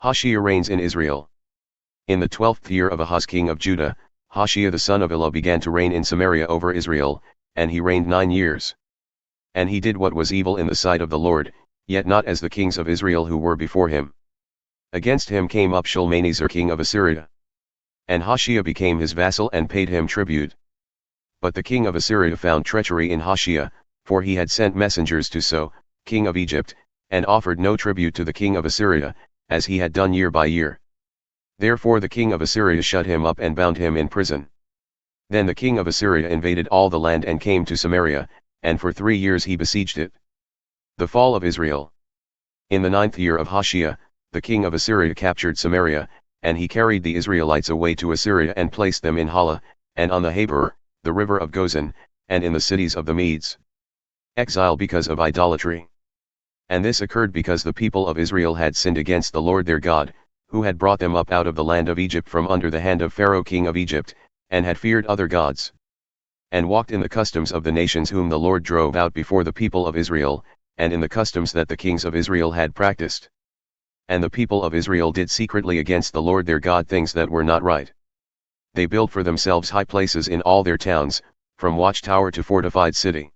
Hoshea reigns in Israel. In the 12th year of Ahaz king of Judah, Hoshea the son of Elah began to reign in Samaria over Israel, and he reigned 9 years. And he did what was evil in the sight of the Lord, yet not as the kings of Israel who were before him. Against him came up Shalmaneser king of Assyria. And Hoshea became his vassal and paid him tribute. But the king of Assyria found treachery in Hoshea, for he had sent messengers to So, king of Egypt, and offered no tribute to the king of Assyria, as he had done year by year. Therefore the king of Assyria shut him up and bound him in prison. Then the king of Assyria invaded all the land and came to Samaria, and for 3 years he besieged it. The fall of Israel. In the 9th year of Hoshea, the king of Assyria captured Samaria, and he carried the Israelites away to Assyria and placed them in Halah, and on the Habor, the river of Gozan, and in the cities of the Medes. Exile because of idolatry. And this occurred because the people of Israel had sinned against the Lord their God, who had brought them up out of the land of Egypt from under the hand of Pharaoh king of Egypt, and had feared other gods, and walked in the customs of the nations whom the Lord drove out before the people of Israel, and in the customs that the kings of Israel had practiced. And the people of Israel did secretly against the Lord their God things that were not right. They built for themselves high places in all their towns, from watchtower to fortified city.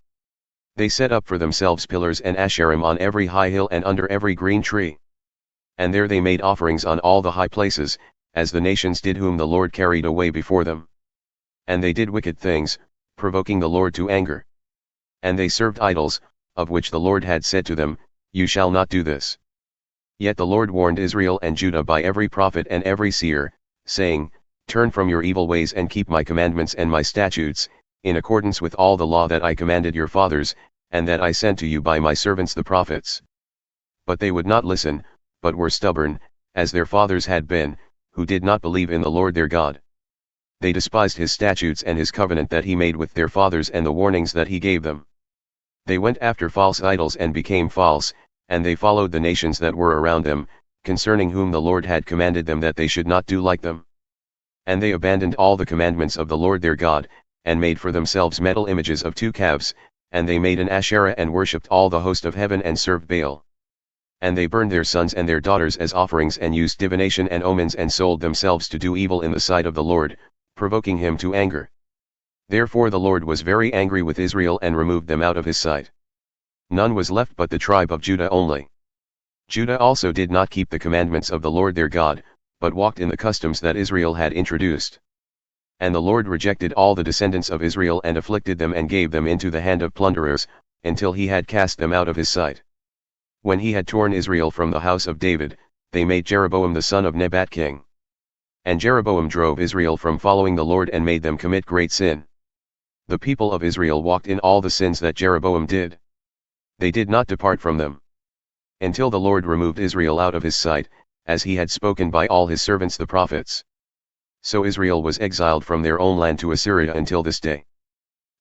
They set up for themselves pillars and asherim on every high hill and under every green tree. And there they made offerings on all the high places, as the nations did whom the Lord carried away before them. And they did wicked things, provoking the Lord to anger. And they served idols, of which the Lord had said to them, You shall not do this. Yet the Lord warned Israel and Judah by every prophet and every seer, saying, Turn from your evil ways and keep my commandments and my statutes, in accordance with all the law that I commanded your fathers, and that I sent to you by my servants the prophets. But they would not listen, but were stubborn, as their fathers had been, who did not believe in the Lord their God. They despised his statutes and his covenant that he made with their fathers and the warnings that he gave them. They went after false idols and became false, and they followed the nations that were around them, concerning whom the Lord had commanded them that they should not do like them. And they abandoned all the commandments of the Lord their God, and made for themselves metal images of 2 calves, and they made an Asherah and worshipped all the host of heaven and served Baal. And they burned their sons and their daughters as offerings and used divination and omens and sold themselves to do evil in the sight of the Lord, provoking him to anger. Therefore the Lord was very angry with Israel and removed them out of his sight. None was left but the tribe of Judah only. Judah also did not keep the commandments of the Lord their God, but walked in the customs that Israel had introduced. And the Lord rejected all the descendants of Israel and afflicted them and gave them into the hand of plunderers, until he had cast them out of his sight. When he had torn Israel from the house of David, they made Jeroboam the son of Nebat king. And Jeroboam drove Israel from following the Lord and made them commit great sin. The people of Israel walked in all the sins that Jeroboam did. They did not depart from them, until the Lord removed Israel out of his sight, as he had spoken by all his servants the prophets. So Israel was exiled from their own land to Assyria until this day.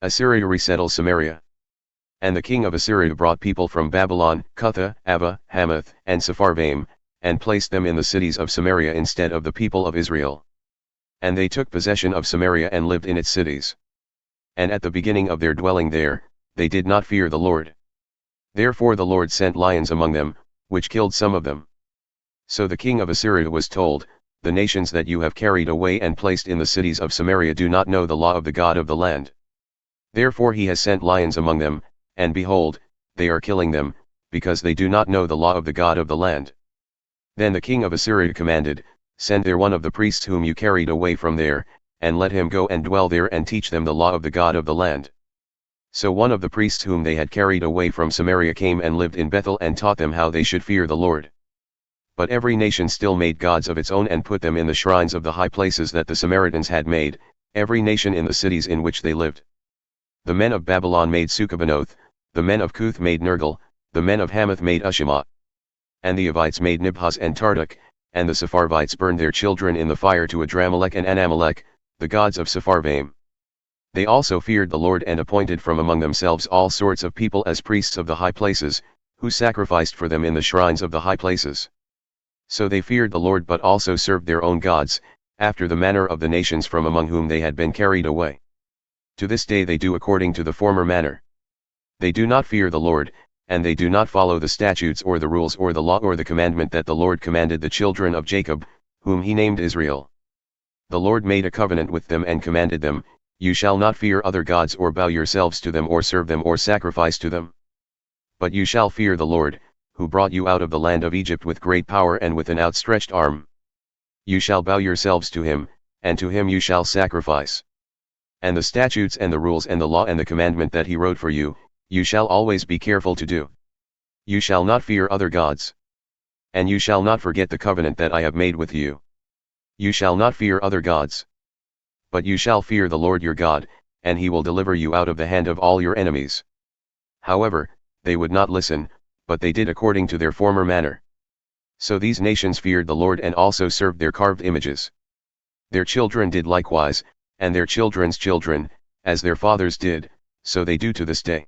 Assyria resettles Samaria. And the king of Assyria brought people from Babylon, Cutha, Ava, Hamath, and Sepharvaim, and placed them in the cities of Samaria instead of the people of Israel. And they took possession of Samaria and lived in its cities. And at the beginning of their dwelling there, they did not fear the Lord. Therefore the Lord sent lions among them, which killed some of them. So the king of Assyria was told, The nations that you have carried away and placed in the cities of Samaria do not know the law of the God of the land. Therefore he has sent lions among them, and behold, they are killing them, because they do not know the law of the God of the land. Then the king of Assyria commanded, Send there one of the priests whom you carried away from there, and let him go and dwell there and teach them the law of the God of the land. So one of the priests whom they had carried away from Samaria came and lived in Bethel and taught them how they should fear the Lord. But every nation still made gods of its own and put them in the shrines of the high places that the Samaritans had made, every nation in the cities in which they lived. The men of Babylon made Succoth, the men of Cuth made Nergal, the men of Hamath made Ushima. And the Avites made Nibhaz and Tarduk, and the Sepharvites burned their children in the fire to Adramelech and Anamelech, the gods of Sepharvaim. They also feared the Lord and appointed from among themselves all sorts of people as priests of the high places, who sacrificed for them in the shrines of the high places. So they feared the Lord but also served their own gods, after the manner of the nations from among whom they had been carried away. To this day they do according to the former manner. They do not fear the Lord, and they do not follow the statutes or the rules or the law or the commandment that the Lord commanded the children of Jacob, whom he named Israel. The Lord made a covenant with them and commanded them, "You shall not fear other gods or bow yourselves to them or serve them or sacrifice to them. But you shall fear the Lord, who brought you out of the land of Egypt with great power and with an outstretched arm. You shall bow yourselves to him, and to him you shall sacrifice. And the statutes and the rules and the law and the commandment that he wrote for you, you shall always be careful to do. You shall not fear other gods. And you shall not forget the covenant that I have made with you. You shall not fear other gods. But you shall fear the Lord your God, and he will deliver you out of the hand of all your enemies." However, they would not listen, but they did according to their former manner. So these nations feared the Lord and also served their carved images. Their children did likewise, and their children's children, as their fathers did, so they do to this day.